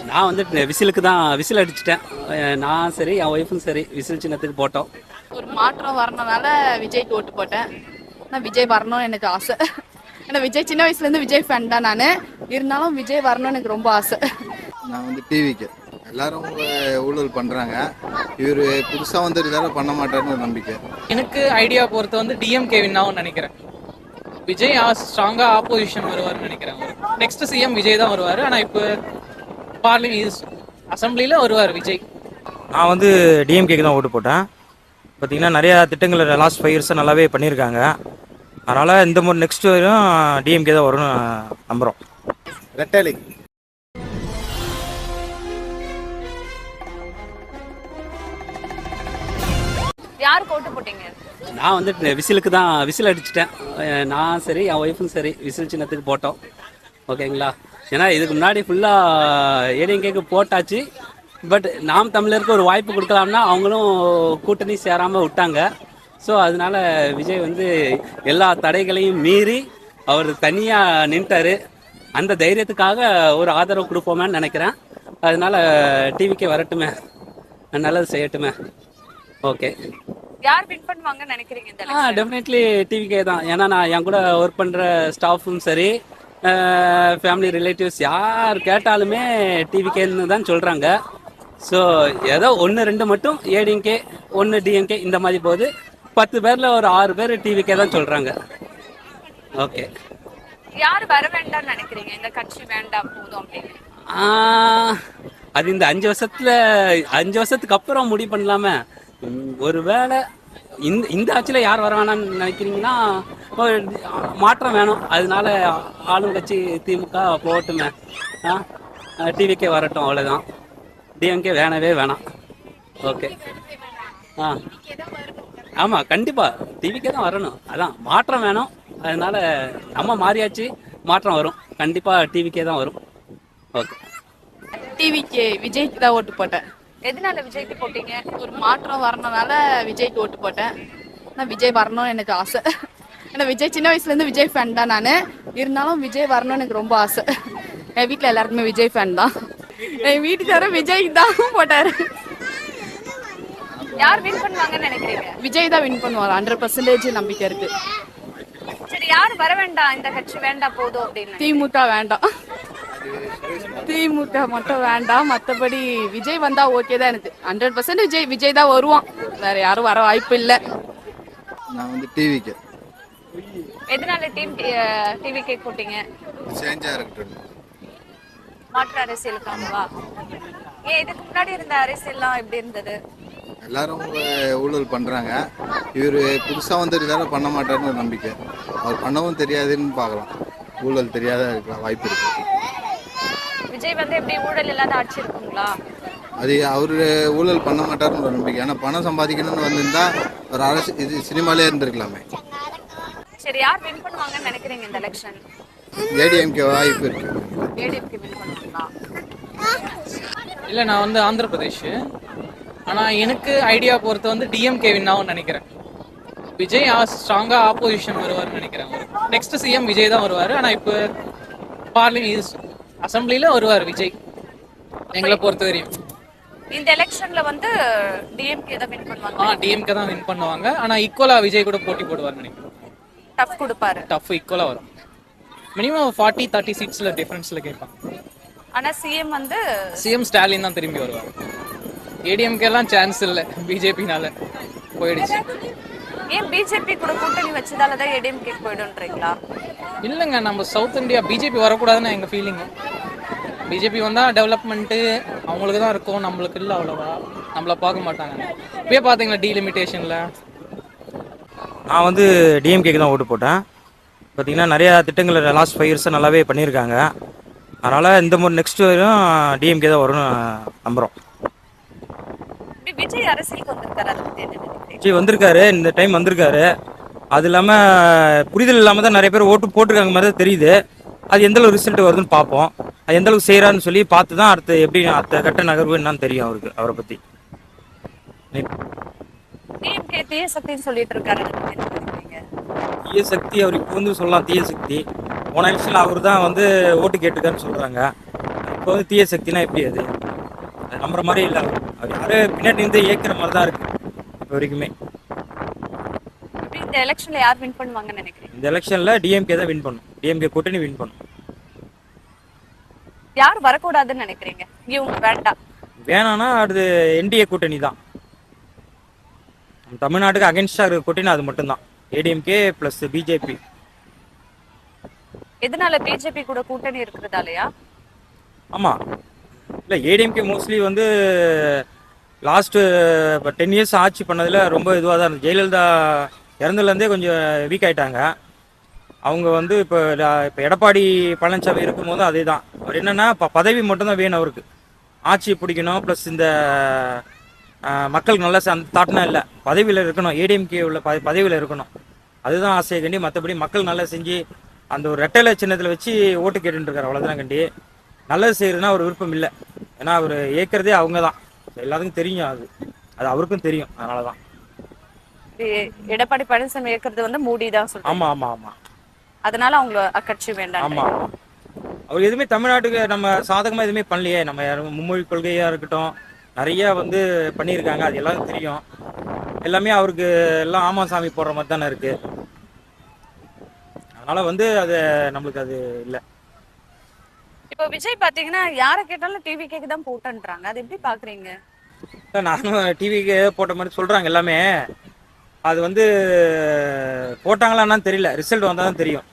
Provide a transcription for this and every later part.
நான் வந்து விசிலுக்கு தான் விசில் அடிச்சிட்டேன். நான் சரி என் ஒய்ஃபும் சரி விசில் சின்னத்துக்கு போட்டோம். ஒரு மாற்றம் வரணுனால விஜய்க்கு ஓட்டு போட்டேன். ஆனால் விஜய் வரணும்னு எனக்கு ஆசை. ஏன்னா விஜய் சின்ன வயசுலேருந்து விஜய் ஃபேன் தான் நான். இருந்தாலும் விஜய் வரணும்னு எனக்கு ரொம்ப ஆசை. நான் வந்து டிவிக்கு எல்லாரும் ஊழல் பண்ணுறாங்க. இவர் புதுசாக வந்து இதெல்லாம் பண்ண மாட்டாருன்னு ஒரு நம்பிக்கை. எனக்கு ஐடியா பொறுத்து வந்து டிஎம்கே வின்னாவும் நினைக்கிறேன். விஜய் ஸ்ட்ராங்கா ஆப்போசிஷன் வருவார்னு நினைக்கிறேன். நெக்ஸ்ட் சிஎம் விஜய் தான் வருவார். ஆனால் இப்போ அசம்பிளியில் வருவார் விஜய். நான் வந்து டிஎம்கேக்கு தான் ஓட்டு போட்டேன். பார்த்தீங்கன்னா நிறையா திட்டங்கள் லாஸ்ட் 5 இயர்ஸாக நல்லாவே பண்ணியிருக்காங்க. அதனால் இந்த முறை நெக்ஸ்ட் வரையும் டிஎம்கே தான் வரும்னு நம்புகிறோம். ரெட்டலை யாருக்கு ஓட்டு போட்டீங்க? நான் வந்து விசிலுக்கு தான் விசில் அடிச்சிட்டேன். நான் சரி என் ஒய்ஃபும் சரி விசில் சின்னத்துக்கு போட்டோம். ஓகேங்களா? ஏன்னா இதுக்கு முன்னாடி ஃபுல்லாக ஏடிஎம்கேக்கு போட்டாச்சு. பட் நாம் தமிழருக்கு ஒரு வாய்ப்பு கொடுக்கலாம்னா அவங்களும் கூட்டணி சேராமல் விட்டாங்க. ஸோ அதனால விஜய் வந்து எல்லா தடைகளையும் மீறி அவர் தனியாக நின்ட்டார். அந்த தைரியத்துக்காக ஒரு ஆதரவு கொடுப்போமேன்னு நினைக்கிறேன். அதனால டிவிக்கே வரட்டுமே, நல்லது செய்யட்டுமே. ஓகே, யார் வின் பண்ணுவாங்கன்னு நினைக்கிறீங்க இந்த election? டெஃபினெட்லி டிவிக்கே தான். ஏன்னா நான் என் கூட ஒர்க் பண்ணுற ஸ்டாஃபும் சரி, ஃபேமிலி ரிலேட்டிவ்ஸ் யார் கேட்டாலுமே டிவிக்கேன்னு தான் சொல்கிறாங்க. ஸோ ஏதோ 1-2 மட்டும் ஏடிஎம்கே, 1 டிஎம்கே இந்த மாதிரி போகுது. 10 பேரில் ஒரு 6 பேர் டிவிக்கே தான் சொல்கிறாங்க. ஓகே, யார் வர வேண்டாம்னு நினைக்கிறீங்க? இந்த கட்சி வேண்டாம் போதும் அப்படின்னு. அது இந்த 5 வருஷத்துக்கு அப்புறம் முடிவு பண்ணலாமே. ஒருவேளை இந்த ஆட்சியில் யார் வர வேணாம்னு நினைக்கிறீங்கன்னா ஒரு மாற்றம் வேணும். அதனால ஆளுங்கட்சி திமுக போட்டுமே, டிவிக்கே வரட்டும், அவ்வளோதான். டிஎம்கே வேணவே வேணாம். ஓகே, ஆமாம், கண்டிப்பாக டிவிக்கே தான் வரணும். அதான் மாற்றம் வேணும். அதனால நம்ம மாறியாச்சு, மாற்றம் வரும். கண்டிப்பாக டிவிக்கே தான் வரும். ஓகே, டிவிக்கு விஜய்க்கு தான் ஓட்டு போட்டேன். எதனால விஜய்க்கு போட்டீங்க? ஒரு மாற்றம் வரணுனால விஜய்க்கு ஓட்டு போட்டேன். ஆனால் விஜய் வரணும்னு எனக்கு ஆசை. ஏன்னா விஜய் சின்ன வயசுலேருந்து விஜய் ஃபேன் தான் நான். இருந்தாலும் விஜய் வரணும்னு எனக்கு ரொம்ப ஆசை. என் வீட்டில் எல்லாருக்குமே விஜய் ஃபேன் தான். என் வீட்டுக்காரர் விஜய் தான் போட்டார். யார் வின் பண்ணுவாங்கன்னு நினைக்கிறீங்க? விஜய் தான் வின் பண்ணுவார். 100% நம்பிக்கை இருக்கு. சரி, யார் வர வேண்டாம், இந்த கட்சி வேண்டாம் போதும் அப்படின்னு? திமுக வேண்டாம். திமுக மட்டும் வேண்டாம். மற்றபடி விஜய் வந்தா ஓகே தான். எனக்கு 100% விஜய் தான் வருவான். வேற யாரும் வர வாய்ப்பு இல்லை. நான் வந்து டிவிக்கு எதனால டிவிக்கு போட்டீங்க? சேஞ்சாக இருக்கட்டும். மாற்று அரசியலுக்காகவா? ஏன் இதுக்கு முன்னாடி இருந்த அரசியல்லாம் எப்படி இருந்தது? எல்லாரும் ஊழல் பண்ணுறாங்க. இவர் புதுசாக வந்து இதெல்லாம் பண்ண மாட்டாருன்னு ஒரு நம்பிக்கை. அவர் பண்ணவும் தெரியாதுன்னு பார்க்கலாம். ஊழல் தெரியாத இருக்கலாம், வாய்ப்பு இருக்கு. விஜய் வந்து எப்படி ஊழல் இல்லாத ஆட்சி இருக்குங்களா? அது அவர் ஊழல் பண்ண மாட்டாருன்னு ஒரு நம்பிக்கை. ஏன்னா பணம் சம்பாதிக்கணும்னு வந்திருந்தா ஒரு அரசு இது சினிமாலே இருந்திருக்கலாமே. சரி, யார் வின் பண்ணுவாங்கன்னு நினைக்கிறீங்க இந்த எலெக்ஷன்? ஏடிஎம்கே வாய்ப்பு இருக்கு. ஏடிஎம்கே வின் பண்ணுவாங்களா? இல்லை, நான் வந்து ஆந்திர பிரதேஷ். ஆனால் எனக்கு ஐடியா பொறுத்து வந்து டிஎம்கே வின்னாவும் நினைக்கிறேன். விஜய் ஸ்ட்ராங்கா ஆப்போசிஷன் வருவார்னு நினைக்கிறேன். நெக்ஸ்ட் சிஎம் விஜய் தான் வருவார். ஆனால் இப்போ அசம்பிளியில் வருவார் விஜய், எங்களை பொறுத்த வரையும். இந்த எலெக்ஷன்ல வந்து டிஎம்கே தான் வின் பண்ணுவாங்க. டிஎம்கே தான் வின் பண்ணுவாங்க. ஆனால் ஈக்குவலா விஜய் கூட போட்டி போடுவார்னு நினைக்கிறேன். டஃப் கொடுப்பாரு. டஃப் ஈக்குவலா வரும். மினிமம் 40-30 சீட்ஸ்ல டிஃபரன்ஸ்ல கேட்பாங்க. ஆனா சிஎம் ஸ்டாலின் தான் திரும்பி வருவார். ஏடிஎம்கே எல்லாம் சான்ஸ் இல்லை, பிஜேபினால போயிடுச்சு. ஏன் பிஜேபி கூட கூட்டணி வச்சதால தான் ஏடிஎம்கே போயிடும்ன்றீங்களா? இல்லைங்க, நம்ம சவுத் இந்தியா பிஜேபி வரக்கூடாதுன்னு எங்கள் ஃபீலிங். பிஜேபி வந்தால் டெவலப்மெண்ட்டு அவங்களுக்கு தான் இருக்கும், நம்மளுக்கு இல்லை அவ்வளோவா. நம்மளை பார்க்க மாட்டாங்க. இப்பயே பார்த்தீங்களா டீலிமிட்டேஷனில். நான் வந்து டிஎம்கேக்கு தான் ஓட்டு போட்டேன். பார்த்தீங்கன்னா நிறையா திட்டங்கள் லாஸ்ட் 5 இயர்ஸாக நல்லாவே பண்ணியிருக்காங்க. அதனால் இந்த முறை நெக்ஸ்ட் வரையும் டிஎம்கே தான் வரும்னு நம்புகிறோம். விஜய் அரசியலுக்கு வந்திருக்காரு, அதை பத்தி என்ன நினைக்கிறீங்க? விஜய் வந்திருக்காரு, இந்த டைம் வந்திருக்காரு. அது இல்லாமல் புரிதல் இல்லாமல் தான் நிறைய பேர் ஓட்டு போட்டிருக்காங்க மாதிரி தான் தெரியுது. அது எந்தளவு ரிசல்ட் வருதுன்னு பார்ப்போம். அது எந்தளவுக்கு செய்கிறான்னு சொல்லி பார்த்து தான் அடுத்த எப்படி அடுத்த கட்ட நகர்வு என்னன்னு தெரியும் அவரை பற்றி. டிஎம்கே தீய சக்தின்னு சொல்லிட்டு இருக்காரு, அதை பத்தி என்ன நினைக்கிறீங்க? தீய சக்தி அவர் இப்போ வந்து சொல்லலாம் தீய சக்தி. போன எலெக்ஷனில் அவர் தான் வந்து ஓட்டு கேட்டிருக்காருன்னு சொல்கிறாங்க. இப்போ வந்து தீய சக்தினா எப்படி அது? அது நம்புற மாதிரி இல்லை. அவர் யாரு பின்னாடி இருந்து இயக்கிற மாதிரி தான் இருக்கு இப்போ வரைக்குமே. இப்படி இந்த எலெக்ஷன்ல யார் வின் பண்ணுவாங்கன்னு நினைக்கிறீங்க? இந்த எலெக்ஷனில் டிஎம்கே தான் வின் பண்ணும். டிஎம்கே கூட்டணி வின் பண்ணும். யார் வரக்கூடாதுன்னு நினைக்கிறீங்க? இவங்க வேண்டாம். வேணான்னா அது என்டிஏ கூட்டணி தான். நம்ம தமிழ்நாட்டுக்கு அகென்ஸ்டாக இருக்க கூட்டணி அது மட்டும்தான். ADMK plus BJP. எதனால பிஜேபி கூட கூட்டணி இருக்கிறதாலயா? ஆமாம், இல்லை ஏடிஎம்கே மோஸ்ட்லி வந்து லாஸ்ட்டு இப்போ 10 இயர்ஸ் ஆட்சி பண்ணதில் ரொம்ப இதுவாக தான் இருந்துச்சு. ஜெயலலிதா இறந்ததுலேருந்தே கொஞ்சம் வீக் ஆகிட்டாங்க. அவங்க வந்து இப்போ எடப்பாடி பழனிசாமி இருக்கும்போது அதே தான். அவர் என்னென்னா இப்போ பதவி மட்டும்தான் வேணும் அவருக்கு. ஆட்சியை பிடிக்கணும், ப்ளஸ் இந்த மக்களுக்கு நல்ல அந்த தாட்னா இல்லை, பதவியில் இருக்கணும். ஏடிஎம்கே உள்ள பதவியில் இருக்கணும், அதுதான் ஆசையை கண்டி. மற்றபடி மக்கள் நல்லா செஞ்சு அந்த ஒரு ரெட்டையில சின்னத்தில் வச்சு ஓட்டு கேட்டுட்டு இருக்காரு, அவ்வளோதான் கண்டி. நல்லது செய்யறதுன்னா ஒரு விருப்பம் இல்லை. ஏன்னா அவர் ஏற்கிறதே அவங்க தான், எல்லாத்துக்கும் தெரியும். அது அவருக்கும் தெரியும். அதனால தான் எடப்பாடி பழனிசாமி இருக்கிறது வந்து மூடி தான் சொல்றேன். ஆமாம் ஆமாம் ஆமாம். அதனால அவங்க அக்கட்சி வேண்டாம். ஆமாம், அவர் எதுவுமே தமிழ்நாட்டுக்கு நம்ம சாதகமாக எதுவுமே பண்ணலையே. நம்ம யாரும் மும்மொழி கொள்கையாக இருக்கட்டும், நிறைய வந்து பண்ணியிருக்காங்க, அது எல்லாரும் தெரியும். எல்லாமே அவருக்கு எல்லாம் ஆமா சாமி போடுற மாதிரி தானே இருக்கு. அதனால வந்து அது நம்மளுக்கு அது இல்லை. இப்போ விஜய் பாத்தீங்கன்னா யாரை கேட்டாலும் டிவி கேக்கு தான் போட்டுன்றாங்க, அது எப்படி பாக்குறீங்க? நானும் டிவிக்கு போட்ட மாதிரி சொல்றாங்க எல்லாமே. அது வந்து போட்டாங்களான்னு தெரியல, ரிசல்ட் வந்தால் தான் தெரியும்.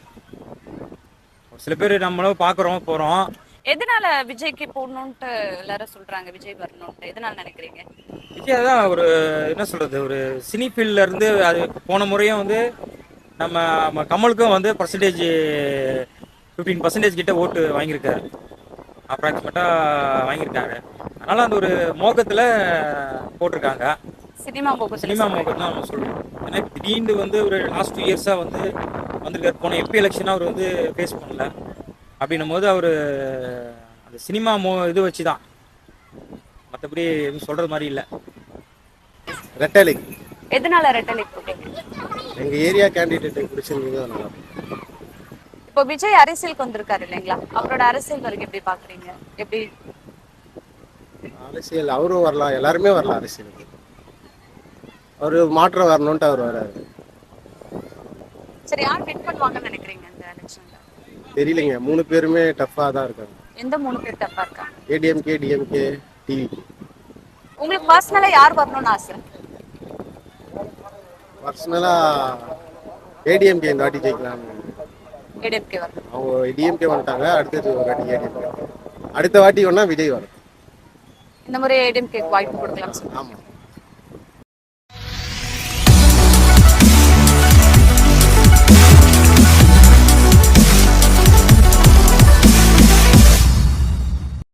சில பேர் நம்மளும் பார்க்குறோம் போகிறோம். எதனால விஜய்க்கு போடணும்ட்டு எல்லாரும் சொல்றாங்க, விஜய் வரணும்ட்டு எதனால நினைக்கிறீங்க? விஜய் தான் ஒரு என்ன சொல்றது, ஒரு சினி ஃபீல்ட்ல இருந்து அது போன முறையும் வந்து நம்ம கமலுக்கும் வந்து பர்சன்டேஜ் 15% கிட்ட ஓட்டு வாங்கியிருக்காரு, அப்ராக்சிமேட்டாக வாங்கியிருக்காரு. அதனால அந்த ஒரு மோகத்தில் போட்டிருக்காங்க. சினிமா மோகம் தான் நம்ம சொல்லுவோம். ஏன்னா திடீர்னு வந்து ஒரு லாஸ்ட் 2 இயர்ஸாக வந்து வந்திருக்காரு. போன எம்பி எலெக்ஷனாக அவர் வந்து ஃபேஸ் பண்ணல. அப்படின்னும் போது அவர் அந்த சினிமா இது வச்சு தான், மற்றபடி எதுவும் சொல்கிறது மாதிரி இல்லை. ரெட்டலிக். எதனால ரெட்டலிக் போட்டீங்க? எங்கள் ஏரியா கேண்டிடேட் பிடிச்சிருந்தது அதனால. இப்போ விஜய் அரசியலுக்கு வந்திருக்காரு இல்லைங்களா, அவரோட அரசியல் வரைக்கும் எப்படி பாக்குறீங்க? எப்படி அரசியல் அவரும் வரலாம், எல்லாருமே வரலாம் அரசியலுக்கு. அவர் மாற்றம் வரணும்ட்டு அவர் வராரு. சரி, யார் வின் பண்ணுவாங்கன்னு நினைக்கிறீங்க இந்த எலெக்ஷன்ல? தெரியலைங்க, 3 பேருமே டஃப்பாக தான் இருக்காங்க. எந்த 3 பேர் தப்பா இருக்காங்க? ADMK, DMK, TV. உங்களுக்கு பர்சனலா யார் வரணும்னு ஆசை? பர்சனலாக ஏடிஎம்கே இந்த வாட்டி ஜெயிக்கலாம். ஏடிஎம்கே வரணும். அவங்க டிஎம்கே வந்துட்டாங்க, அடுத்தது ஒரு வாட்டி ஏடிஎம்கே. அடுத்த வாட்டி வேணா விஜய் வரும். இந்த முறை ஏடிஎம்கே வாய்ப்பு கொடுக்கலாம். ஆமாம்.